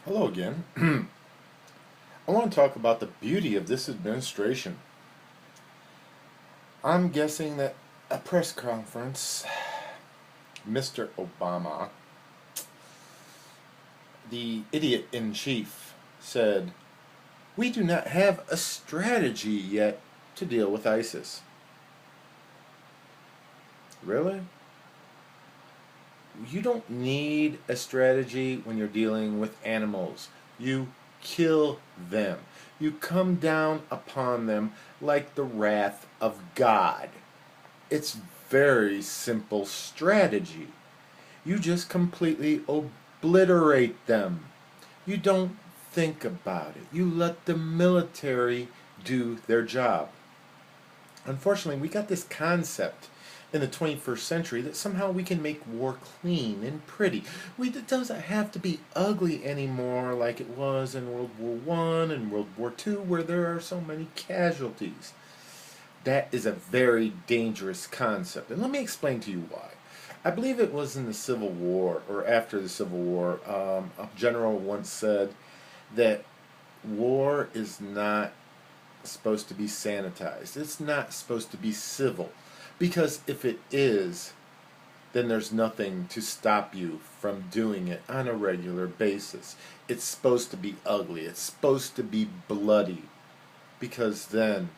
Hello again. I want to talk about the beauty of this administration. I'm guessing that a press conference, Mr. Obama, the idiot in chief, said, "We do not have a strategy yet to deal with ISIS." Really? You don't need a strategy when you're dealing with animals. You kill them. You come down upon them like the wrath of God. It's very simple strategy. You just completely obliterate them. You don't think about it. You let the military do their job. Unfortunately, we got this concept in the 21st century that somehow we can make war clean and pretty. It doesn't have to be ugly anymore like it was in World War One and World War Two, where there are so many casualties. That is a very dangerous concept. And let me explain to you why. I believe it was in the Civil War or after the Civil War. A general once said that war is not supposed to be sanitized. It's not supposed to be civil. Because if it is, then there's nothing to stop you from doing it on a regular basis. It's supposed to be ugly. It's supposed to be bloody. Because then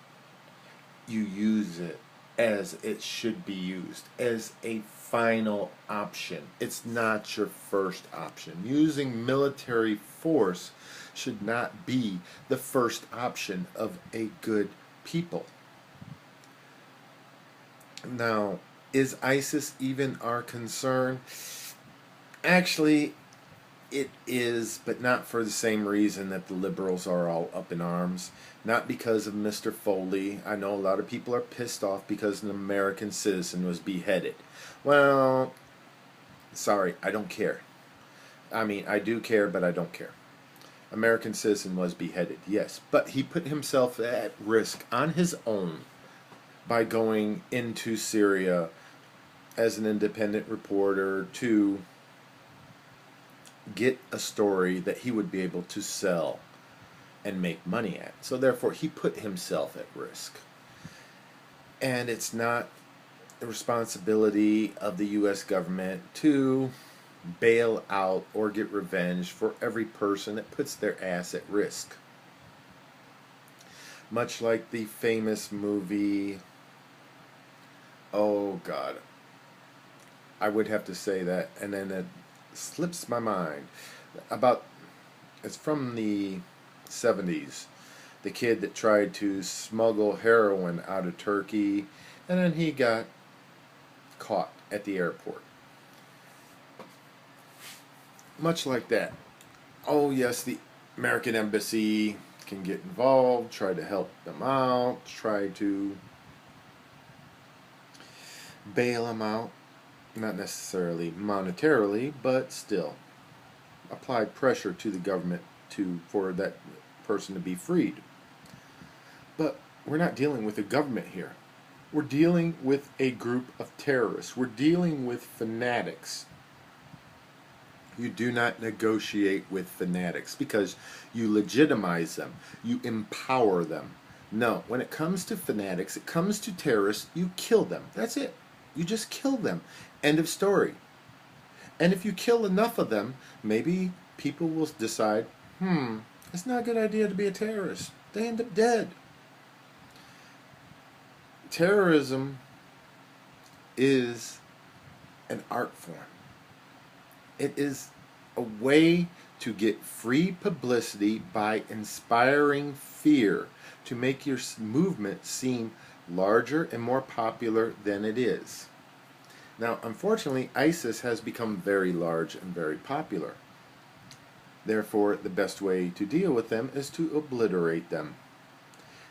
you use it as it should be used, as a final option. It's not your first option. Using military force should not be the first option of a good people. Now, is ISIS even our concern? Actually, it is, but not for the same reason that the liberals are all up in arms. Not because of Mr. Foley. I know a lot of people are pissed off because an American citizen was beheaded. Well, sorry, I don't care. I mean, I do care, but I don't care. American citizen was beheaded, yes, but he put himself at risk on his own by going into Syria as an independent reporter to get a story that he would be able to sell and make money at. So therefore he put himself at risk. And it's not the responsibility of the US government to bail out or get revenge for every person that puts their ass at risk. Much like the famous movie, oh God, I would have to say that, and then it slips my mind. About, it's from the 70s. The kid that tried to smuggle heroin out of Turkey, and then he got caught at the airport. Much like that. Oh yes, the American embassy can get involved, try to help them out, try to bail them out. Not necessarily monetarily, but still apply pressure to the government for that person to be freed. But we're not dealing with a government here. We're dealing with a group of terrorists. We're dealing with fanatics. You do not negotiate with fanatics because you legitimize them. You empower them. No, when it comes to fanatics, it comes to terrorists, you kill them. That's it. You just kill them. End of story. And if you kill enough of them, maybe people will decide, it's not a good idea to be a terrorist. They end up dead. Terrorism is an art form. It is a way to get free publicity by inspiring fear to make your movement seem larger and more popular than it is. Now, unfortunately, ISIS has become very large and very popular. Therefore, the best way to deal with them is to obliterate them.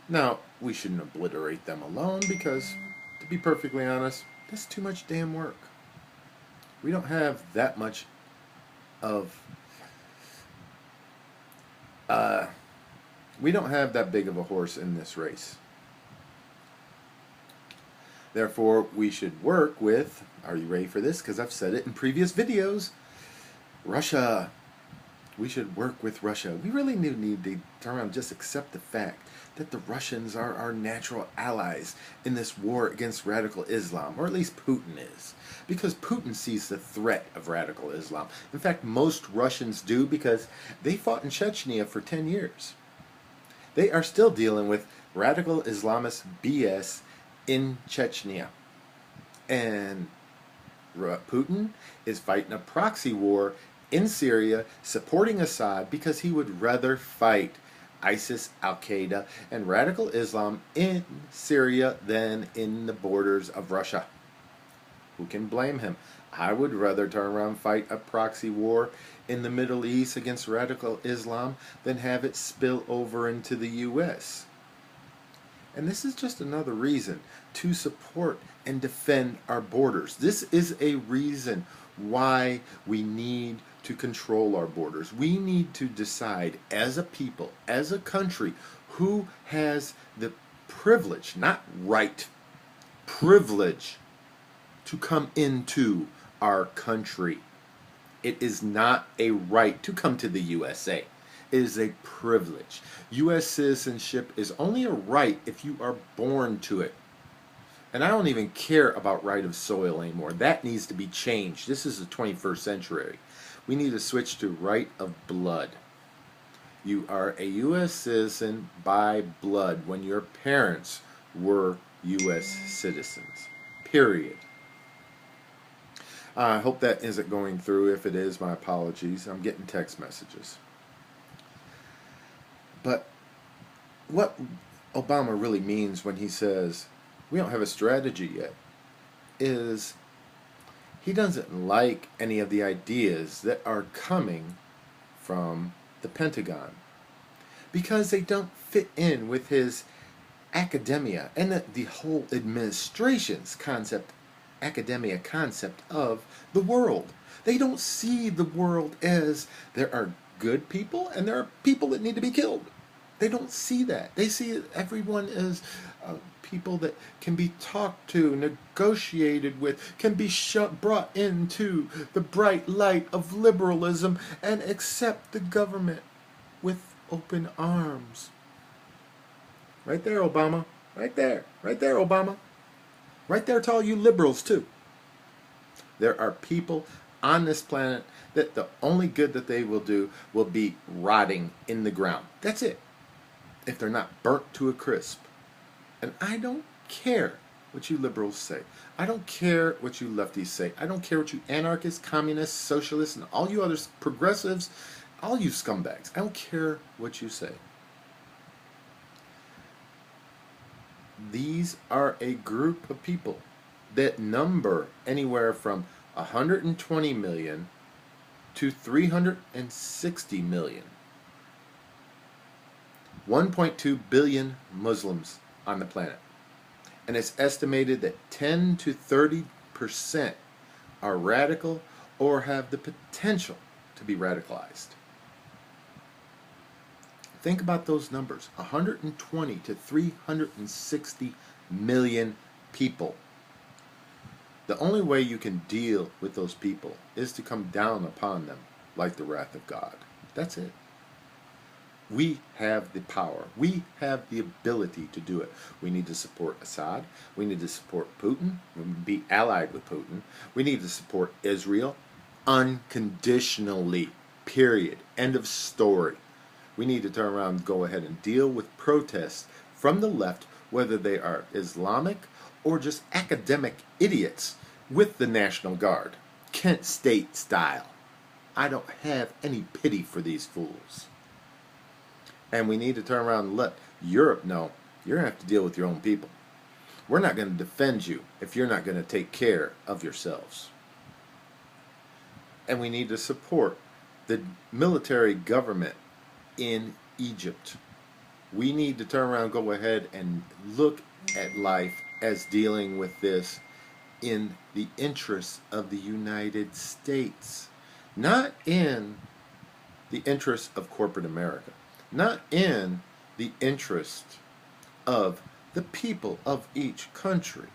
Now, we shouldn't obliterate them alone because, to be perfectly honest, that's too much damn work. We don't have that much of we don't have that big of a horse in this race. Therefore, we should work with, are you ready for this? Because I've said it in previous videos, Russia. we should work with Russia. We really need to turn around and just accept the fact that the Russians are our natural allies in this war against radical Islam, or at least Putin is. Because Putin sees the threat of radical Islam. In fact, most Russians do, because they fought in Chechnya for 10 years. They are still dealing with radical Islamist BS in Chechnya. And Putin is fighting a proxy war in Syria, supporting Assad, because he would rather fight ISIS, Al-Qaeda, and radical Islam in Syria than in the borders of Russia. Who can blame him? I would rather turn around and fight a proxy war in the Middle East against radical Islam than have it spill over into the U.S. And this is just another reason to support and defend our borders. This is a reason why we need to control our borders. We need to decide as a people, as a country, who has the privilege, not right, privilege to come into our country. It is not a right to come to the USA. It is a privilege. U.S. citizenship is only a right if you are born to it. And I don't even care about right of soil anymore. That needs to be changed. This is the 21st century. We need to switch to right of blood. You are a U.S. citizen by blood when your parents were U.S. citizens. Period. I hope that isn't going through. If it is, my apologies. I'm getting text messages. But what Obama really means when he says we don't have a strategy yet is he doesn't like any of the ideas that are coming from the Pentagon because they don't fit in with his academia and the whole administration's academia concept of the world. They don't see the world as there are good people and there are people that need to be killed. They don't see that. They see everyone as people that can be talked to, negotiated with, can be brought into the bright light of liberalism and accept the government with open arms. Right there, Obama. Right there. Right there, Obama. Right there to all you liberals, too. There are people on this planet that the only good that they will do will be rotting in the ground. That's it. If they're not burnt to a crisp. And I don't care what you liberals say. I don't care what you lefties say. I don't care what you anarchists, communists, socialists, and all you other progressives, all you scumbags. I don't care what you say. These are a group of people that number anywhere from 120 million to 360 million. 1.2 billion Muslims on the planet. And it's estimated that 10 to 30% are radical or have the potential to be radicalized. Think about those numbers. 120 to 360 million people. The only way you can deal with those people is to come down upon them like the wrath of God. That's it. We have the power. We have the ability to do it. We need to support Assad. We need to support Putin. We need to be allied with Putin. We need to support Israel unconditionally. Period. End of story. We need to turn around and go ahead and deal with protests from the left, whether they are Islamic or just academic idiots with the National Guard. Kent State style. I don't have any pity for these fools. And we need to turn around and let Europe know you're going to have to deal with your own people. We're not going to defend you if you're not going to take care of yourselves. And we need to support the military government in Egypt. We need to turn around and go ahead and look at life as dealing with this in the interests of the United States. Not in the interests of corporate America. Not in the interest of the people of each country.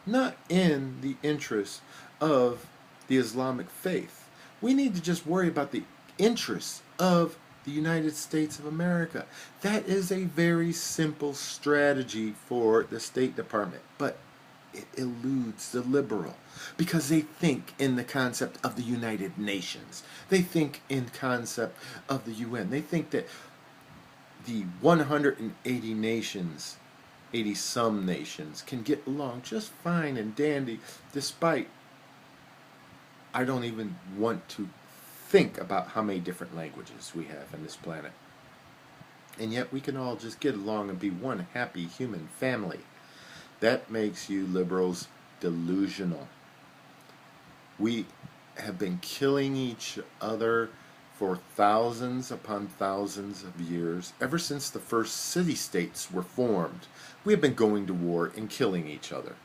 Not in the interest of the Islamic faith. We need to just worry about the interests of the United States of America. That is a very simple strategy for the State Department, but it eludes the liberal because they think in the concept of the United Nations. They think in concept of the UN. They think that the 180 nations, 80 some nations, can get along just fine and dandy despite, I don't even want to think about how many different languages we have on this planet. And yet we can all just get along and be one happy human family. That makes you liberals delusional. We have been killing each other for thousands upon thousands of years. Ever since the first city-states were formed, we have been going to war and killing each other.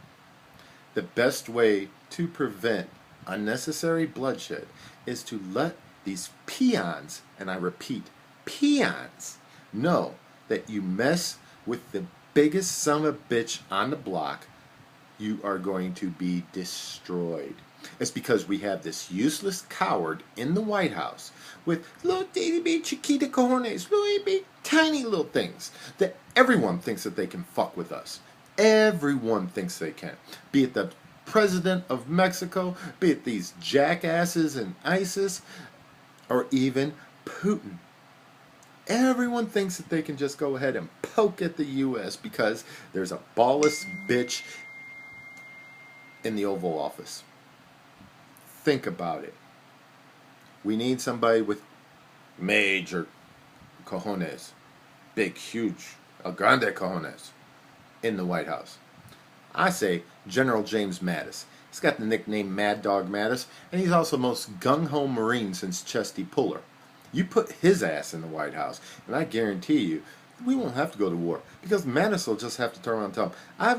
The best way to prevent unnecessary bloodshed is to let these peons, and I repeat, peons, know that you mess with the biggest son of a bitch on the block, you are going to be destroyed. It's because we have this useless coward in the White House with little itty bitty chiquita cojones, little itty bitty tiny little things that everyone thinks that they can fuck with us. Everyone thinks they can. Be it the president of Mexico, be it these jackasses in ISIS, or even Putin. Everyone thinks that they can just go ahead and poke at the U.S. because there's a ballless bitch in the Oval Office. Think about it. We need somebody with major cojones, big, huge, el grande cojones, in the White House. I say General James Mattis. He's got the nickname Mad Dog Mattis, and he's also the most gung-ho Marine since Chesty Puller. You put his ass in the White House, and I guarantee you, we won't have to go to war, because Mattis will just have to turn around and tell him, I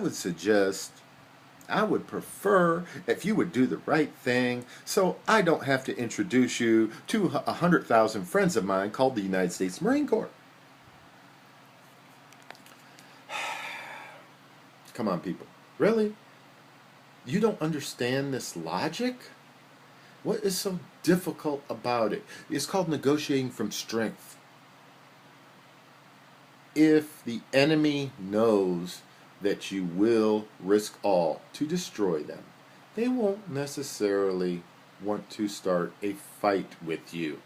would prefer if you would do the right thing, so I don't have to introduce you to 100,000 friends of mine called the United States Marine Corps. Come on, people. Really? You don't understand this logic? What is so difficult about it? It's called negotiating from strength. If the enemy knows that you will risk all to destroy them, they won't necessarily want to start a fight with you.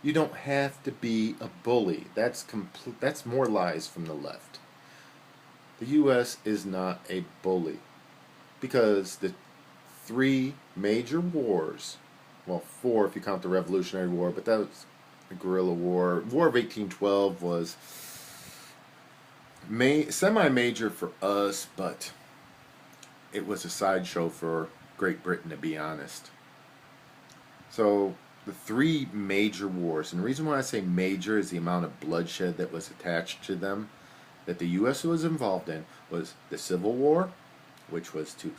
You don't have to be a bully. That's more lies from the left. The U.S. is not a bully because the three major wars, well, four if you count the Revolutionary War, but that was the guerrilla war. War of 1812 was semi-major for us, but it was a sideshow for Great Britain, to be honest. So the three major wars, and the reason why I say major is the amount of bloodshed that was attached to them, that the U.S. was involved in, was the Civil War, which was to...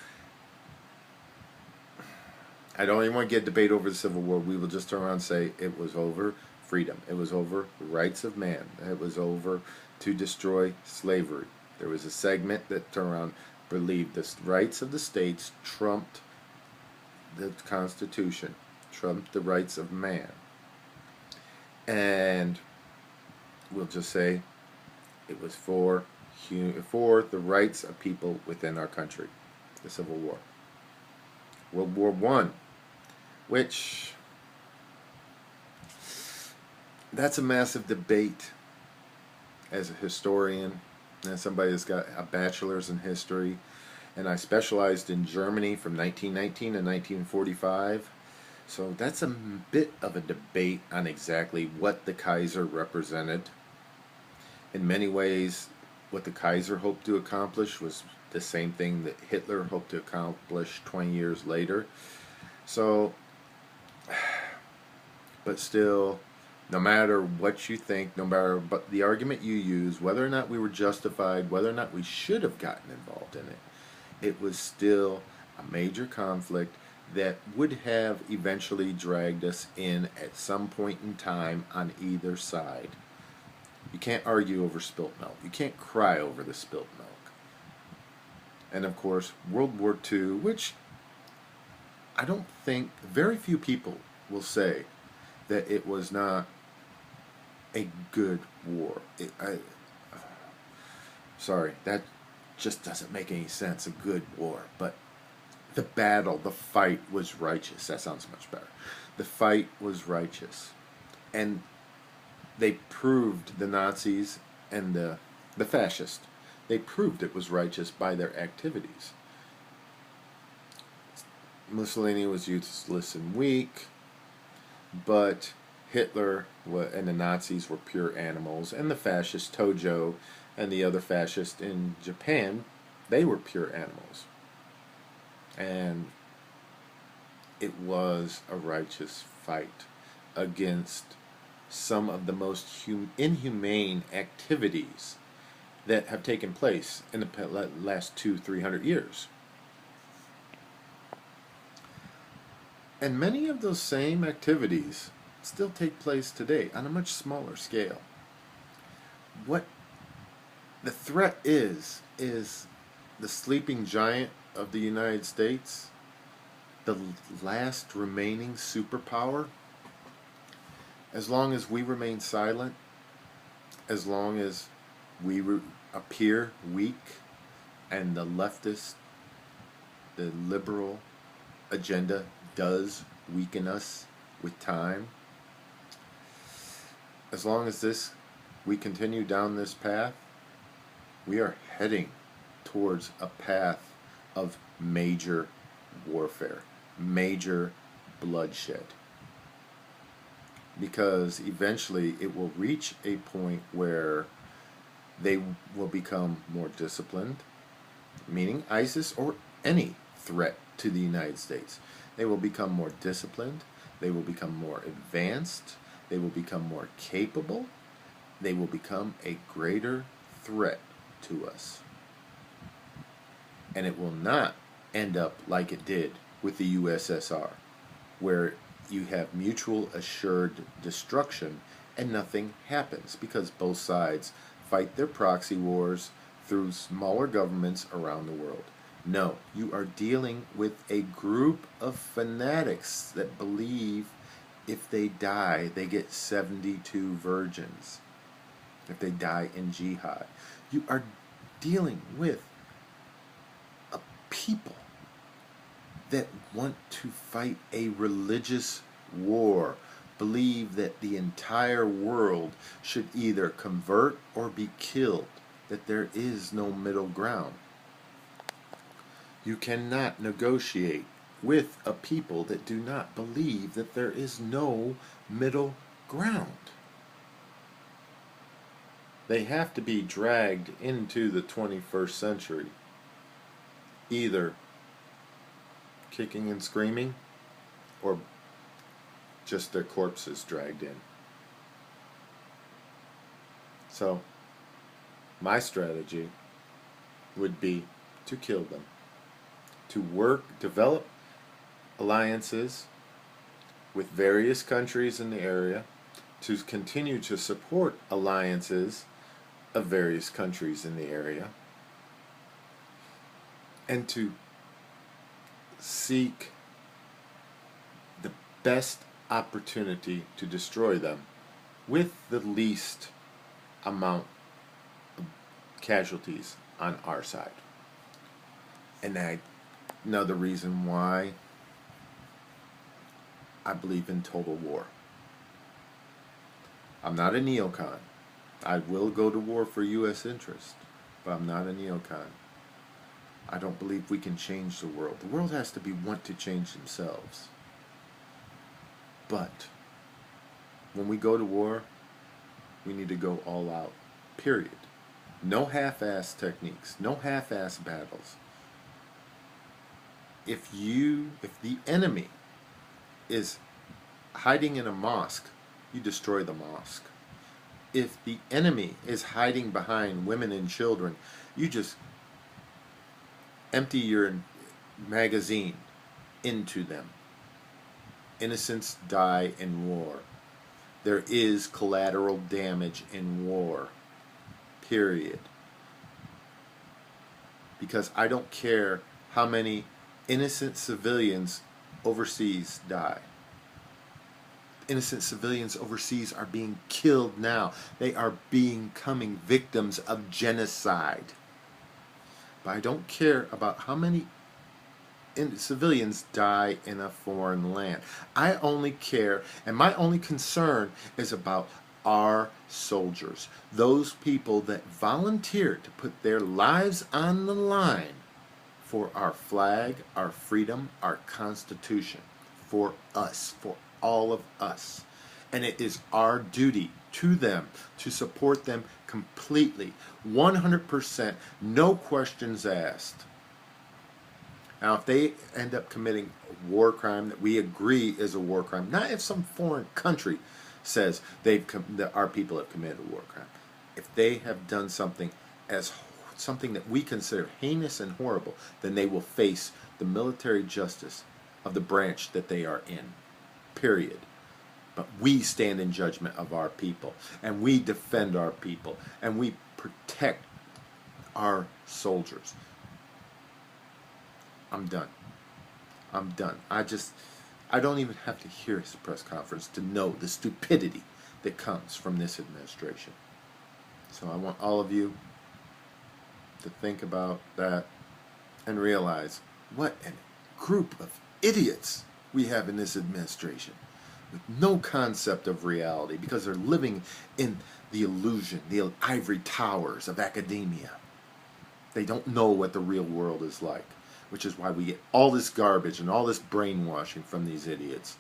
I don't even want to get a debate over the Civil War. We will just turn around and say it was over freedom. It was over the rights of man. It was over to destroy slavery. There was a segment that turned around, believed the rights of the states trumped the Constitution, trumped the rights of man. And we'll just say it was for the rights of people within our country, the Civil War. World War I, which, that's a massive debate. As a historian, as somebody that's got a bachelor's in history, and I specialized in Germany from 1919 to 1945, so that's a bit of a debate on exactly what the Kaiser represented. In many ways, what the Kaiser hoped to accomplish was the same thing that Hitler hoped to accomplish 20 years later. So, but still, no matter what you think, no matter but the argument you use, whether or not we were justified, whether or not we should have gotten involved in it, it was still a major conflict that would have eventually dragged us in at some point in time on either side. You can't argue over spilt milk. You can't cry over the spilt milk. And of course, World War II, which I don't think, very few people will say that it was not a good war. Sorry, that just doesn't make any sense, a good war. But the battle, the fight was righteous. That sounds much better. The fight was righteous. And they proved, the Nazis and the fascists, they proved it was righteous by their activities. Mussolini was useless and weak, but Hitler and the Nazis were pure animals, and the fascist Tojo and the other fascists in Japan, they were pure animals. And it was a righteous fight against some of the most inhumane activities that have taken place in the last 200-300 years. And many of those same activities still take place today on a much smaller scale. What the threat is the sleeping giant of the United States, the last remaining superpower. As long as we remain silent, as long as we appear weak, and the leftist, the liberal agenda does weaken us with time, as long as we continue down this path, we are heading towards a path of major warfare, major bloodshed. Because eventually it will reach a point where they will become more disciplined, meaning ISIS or any threat to the United States. They will become more disciplined, they will become more advanced, they will become more capable, they will become a greater threat to us. And it will not end up like it did with the USSR, where you have mutual assured destruction and nothing happens because both sides fight their proxy wars through smaller governments around the world. No, you are dealing with a group of fanatics that believe if they die, they get 72 virgins. If they die in jihad. You are dealing with a people that want to fight a religious war, believe that the entire world should either convert or be killed, that there is no middle ground. You cannot negotiate with a people that do not believe that there is no middle ground. They have to be dragged into the 21st century, either kicking and screaming or just their corpses dragged in. So my strategy would be to kill them, to develop alliances with various countries in the area, to continue to support alliances of various countries in the area, and to seek the best opportunity to destroy them with the least amount of casualties on our side. And another reason why I believe in total war. I'm not a neocon. I will go to war for U.S. interest, but I'm not a neocon. I don't believe we can change the world. The world has to want to change themselves. But when we go to war, we need to go all out. Period. No half-ass techniques. No half-ass battles. If the enemy is hiding in a mosque, you destroy the mosque. If the enemy is hiding behind women and children, you just empty your magazine into them. Innocents die in war. There is collateral damage in war. Period. Because I don't care how many innocent civilians overseas die. Innocent civilians overseas are being killed now. They are becoming victims of genocide. But I don't care about how many civilians die in a foreign land. I only care, and my only concern is about our soldiers. Those people that volunteered to put their lives on the line for our flag, our freedom, our Constitution, for us, for all of us. And it is our duty to them to support them completely, 100%, no questions asked. Now, if they end up committing a war crime that we agree is a war crime, not if some foreign country says that our people have committed a war crime, if they have done something that we consider heinous and horrible, then they will face the military justice of the branch that they are in. Period. But we stand in judgment of our people, and we defend our people, and we protect our soldiers. I'm done. I'm done. I don't even have to hear his press conference to know the stupidity that comes from this administration. So I want all of you to think about that and realize what a group of idiots we have in this administration with no concept of reality because they're living in the illusion, the ivory towers of academia. They don't know what the real world is like, which is why we get all this garbage and all this brainwashing from these idiots,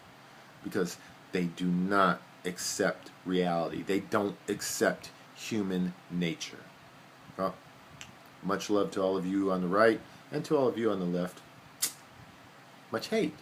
because they do not accept reality. They don't accept human nature. Well, much love to all of you on the right and to all of you on the left. Much hate.